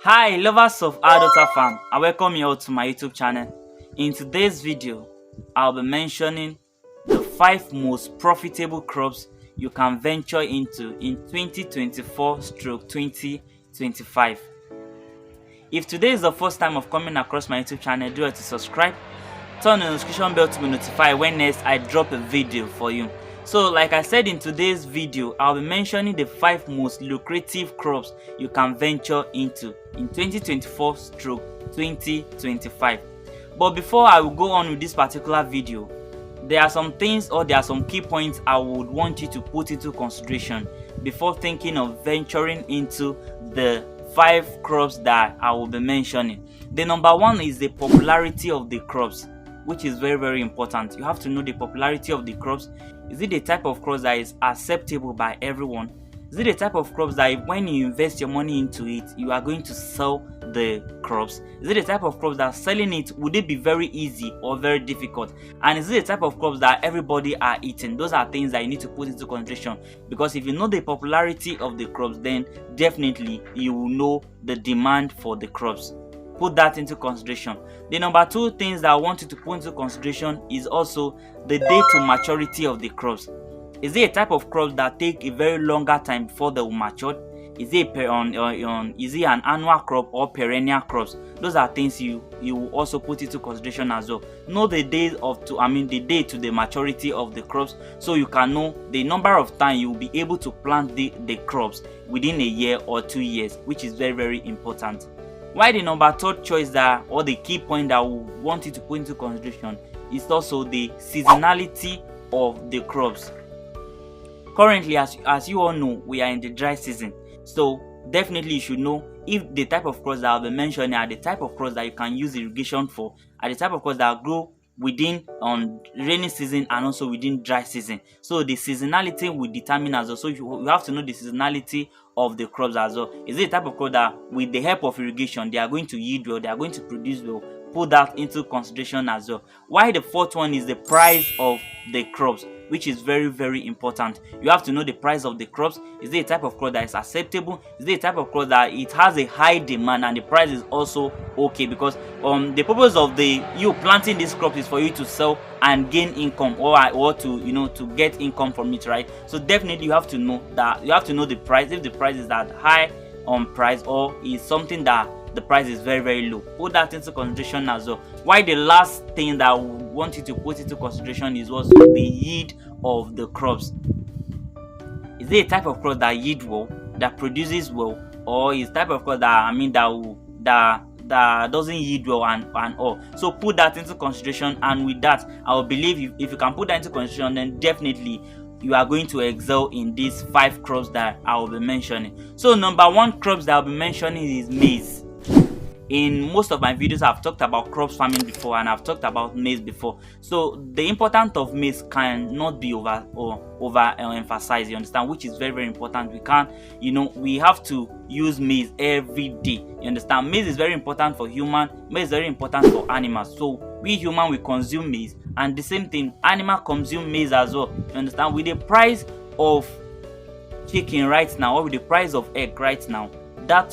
Hi lovers of Adulta Farm, I welcome you all to my YouTube channel. In today's video, I'll be mentioning the 5 most profitable crops you can venture into in 2024/2025. If today is the first time of coming across my YouTube channel, do it to subscribe, turn the notification bell to be notified when next I drop a video for you. So like I said in today's video, I'll be mentioning the 5 most lucrative crops you can venture into in 2024/2025. But before I will go on with this particular video, there are some things or there are some key points I would want you to put into consideration before thinking of venturing into the 5 crops that I will be mentioning. The number one is the popularity of the crops, which is very important. You have to know the popularity of the crops. Is it the type of crops that is acceptable by everyone? Is it the type of crops that when you invest your money into it, you are going to sell the crops? Is it the type of crops that selling it, would it be very easy or very difficult? And is it the type of crops that everybody are eating? Those are things that you need to put into consideration, because if you know the popularity of the crops, then definitely you will know the demand for the crops. Put that into consideration. The number 2 things that I want you to put into consideration is also the day to maturity of the crops. Is it a type of crops that take a very longer time before they will mature? Is it is it an annual crop or perennial crops? Those are things you will also put into consideration as well. Know the day the day to the maturity of the crops, so you can know the number of time you will be able to plant the crops within a year or 2 years, which is very important. Why the number 3rd choice or the key point that we want you to put into consideration is also the seasonality of the crops. Currently, as you all know, we are in the dry season, so definitely you should know if the type of crops that I'll be mentioning are the type of crops that you can use irrigation for, are the type of crops that grow within rainy season and also within dry season. So the seasonality will determine as well. So you have to know the seasonality of the crops as well. Is it a type of crop that with the help of irrigation they are going to yield well, they are going to produce well? Put that into consideration as well. Why the 4th one is the price of the crops, which is very important. You have to know the price of the crops. Is it a type of crop that is acceptable? Is it a type of crop that it has a high demand and the price is also okay? Because the purpose of you planting this crop is for you to sell and gain income, or to to get income from it, right? So definitely you have to know the price. If the price is that high on price, or is something that the price is very low, put that into consideration as well. Why the last thing that I want you to put into consideration is also the yield of the crops. Is it a type of crop that yield well, that produces well, or is type of crop that doesn't yield well and all? So put that into consideration, and with that, I will believe if you can put that into consideration, then definitely you are going to excel in these 5 crops that I will be mentioning. So number 1 crops that I'll be mentioning is maize. In most of my videos, I've talked about crops farming before, and I've talked about maize before. So the importance of maize cannot be over emphasized, you understand, which is very important. We can't, we have to use maize every day, you understand. Maize is very important for human, maize is very important for animals. So we human, we consume maize, and the same thing, animal consume maize as well, you understand. With the price of chicken right now, or with the price of egg right now, that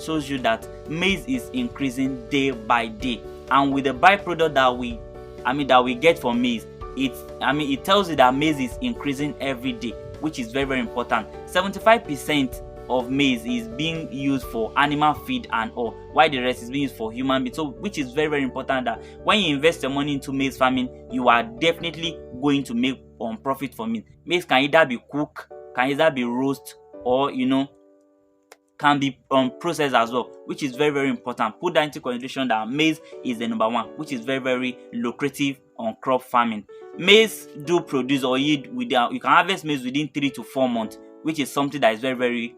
shows you that maize is increasing day by day. And with the byproduct that we get from maize, it tells you that maize is increasing every day, which is very important. 75% of maize is being used for animal feed and all, while the rest is being used for human meat. So which is very important, that when you invest your money into maize farming, you are definitely going to make profit from it. Maize can either be cooked, can either be roast, or can be processed as well, which is very important. Put that into consideration that maize is the number 1, which is very lucrative on crop farming. Maize do produce or yield you can harvest maize within 3 to 4 months, which is something that is very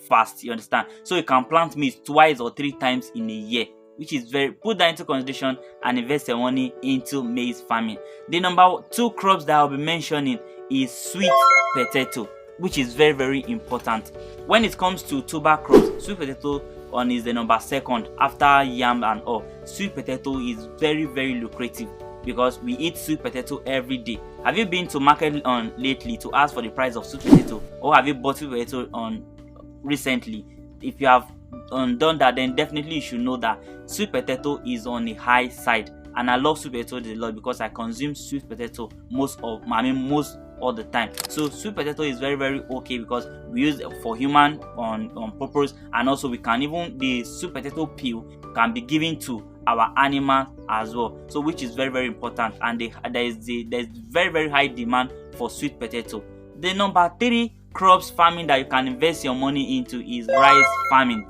fast, you understand. So you can plant maize 2 or 3 times in a year, which is put that into consideration and invest your money into maize farming. The number 2 crops that I'll be mentioning is sweet potato, which is very important. When it comes to tuber crops, sweet potato is the number 2nd after yam and all. Sweet potato is very lucrative because we eat sweet potato every day. Have you been to market lately to ask for the price of sweet potato, or have you bought sweet potato recently? If you have done that, then definitely you should know that sweet potato is on the high side. And I love sweet potato a lot because I consume sweet potato most all the time. So sweet potato is very, very okay because we use it for human on purpose, and also we can even, the sweet potato peel can be given to our animal as well, so which is very, very important. And there's very, very high demand for sweet potato. The number 3 crops farming that you can invest your money into is rice farming.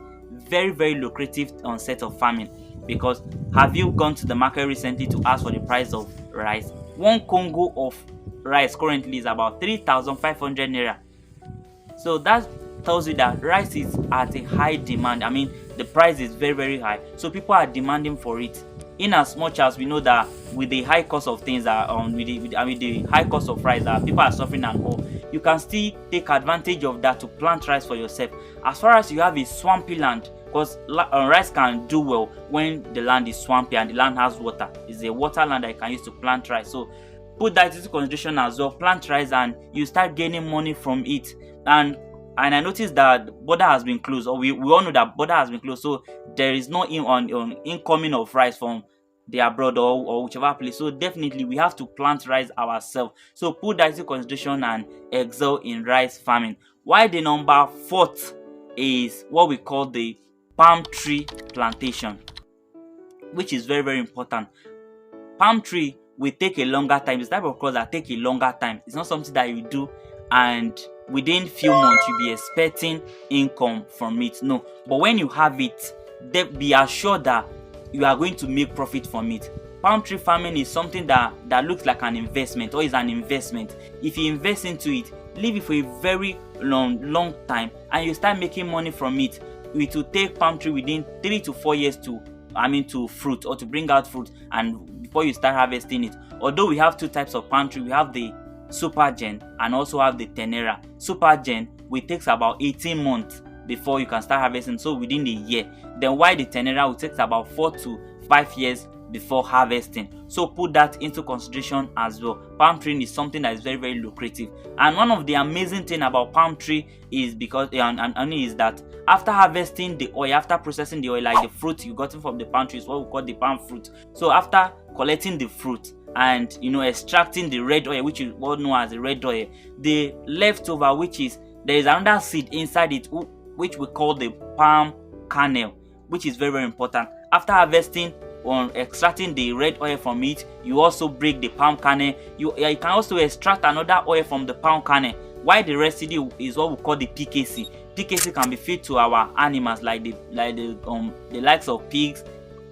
Very, very lucrative set of farming, because have you gone to the market recently to ask for the price of rice? One Congo of rice currently is about 3,500 naira. So that tells you that rice is at a high demand. I mean, the price is very, very high, so people are demanding for it. In as much as we know that with the high cost of things that with the high cost of rice that people are suffering and all, you can still take advantage of that to plant rice for yourself. As far as you have a swampy land, because rice can do well when the land is swampy and the land has water. It's a water land that you can use to plant rice. So put that into consideration as well. Plant rice and you start gaining money from it. And I noticed that border has been closed, or we all know that border has been closed, so there is no incoming of rice from the abroad or whichever place. So definitely we have to plant rice ourselves. So put that into consideration and excel in rice farming. Why the number 4th is what we call the palm tree plantation, which is very, very important. Palm tree will take a longer time. It's the type of crops that take a longer time. It's not something that you do and within few months you'll be expecting income from it. No, but when you have it, be assured that you are going to make profit from it. Palm tree farming is something that looks like an investment, or is an investment. If you invest into it, leave it for a very long time, and you start making money from it. It will take palm tree within 3 to 4 years to fruit, or to bring out fruit, and before you start harvesting it. Although we have 2 types of palm tree, we have the Super Gen and also have the Tenera. Super Gen, it takes about 18 months before you can start harvesting, so within a year. Then while the Tenera will take about 4 to 5 years before harvesting. So put that into consideration as well. Palm tree is something that is very, very lucrative. And one of the amazing thing about palm tree is because is that after harvesting the oil, after processing the oil, like the fruit you gotten from the palm tree is what we call the palm fruit. So after collecting the fruit and extracting the red oil, which is what known as the red oil, the leftover, which is there is another seed inside it, which we call the palm kernel, which is very, very important. After harvesting or extracting the red oil from it, you also break the palm kernel. You can also extract another oil from the palm kernel, while the residue is what we call the PKC. PKC can be fed to our animals like the likes of pigs,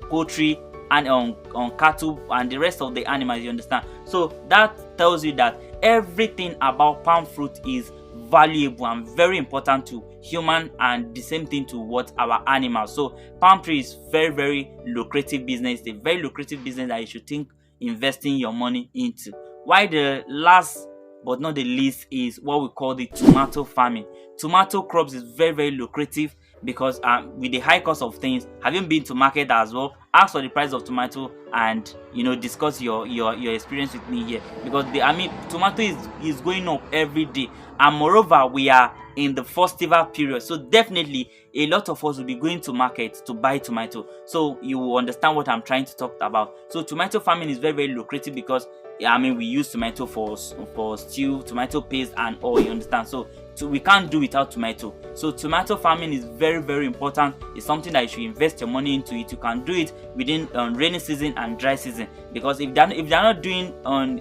poultry, and on cattle and the rest of the animals, you understand. So that tells you that everything about palm fruit is valuable and very important to human, and the same thing to what our animals. So palm tree is very, very lucrative business. It's a very lucrative business that you should think investing your money into. Why the last but not the least is what we call the tomato farming. Tomato crops is very, very lucrative because with the high cost of things, have you been to market as well? Ask for the price of tomato and discuss your experience with me here, because tomato is going up every day, and moreover we are in the festival period, so definitely a lot of us will be going to market to buy tomato. So you will understand what I'm trying to talk about. So tomato farming is very, very lucrative because we use tomato for stew, tomato paste and all, you understand. So we can't do without tomato. So tomato farming is very, very important. It's something that you should invest your money into it. You can do it within rainy season and dry season, because if they're not doing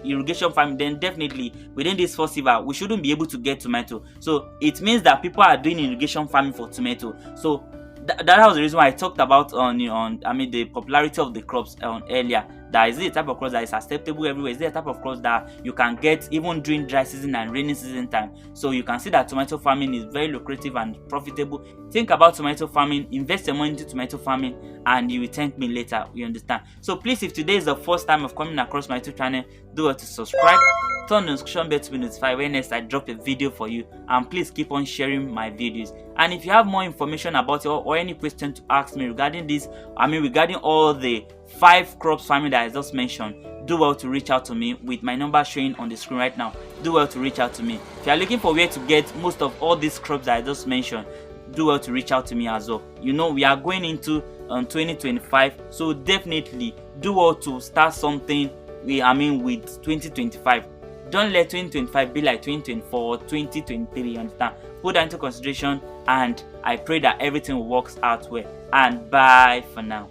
irrigation farming, then definitely within this festival we shouldn't be able to get tomato. So it means that people are doing irrigation farming for tomato. So that was the reason why I talked about the popularity of the crops earlier. That is the type of crops that is acceptable everywhere. Is the type of crops that you can get even during dry season and rainy season time. So you can see that tomato farming is very lucrative and profitable. Think about tomato farming, invest your money into tomato farming, and you will thank me later. You understand? So please, if today is the first time of coming across my YouTube channel, do well to subscribe, turn the notification bell to be notified when next I drop a video for you, and please keep on sharing my videos. And if you have more information about it, or any question to ask me regarding this, regarding all the 5 crops farming that I just mentioned, do well to reach out to me with my number showing on the screen right now. Do well to reach out to me. If you are looking for where to get most of all these crops that I just mentioned, do well to reach out to me as well. You know, we are going into 2025, so definitely do well to start something with 2025. Don't let 2025 be like 2024 or 2023, you understand? Put that into consideration, and I pray that everything works out well. And bye for now.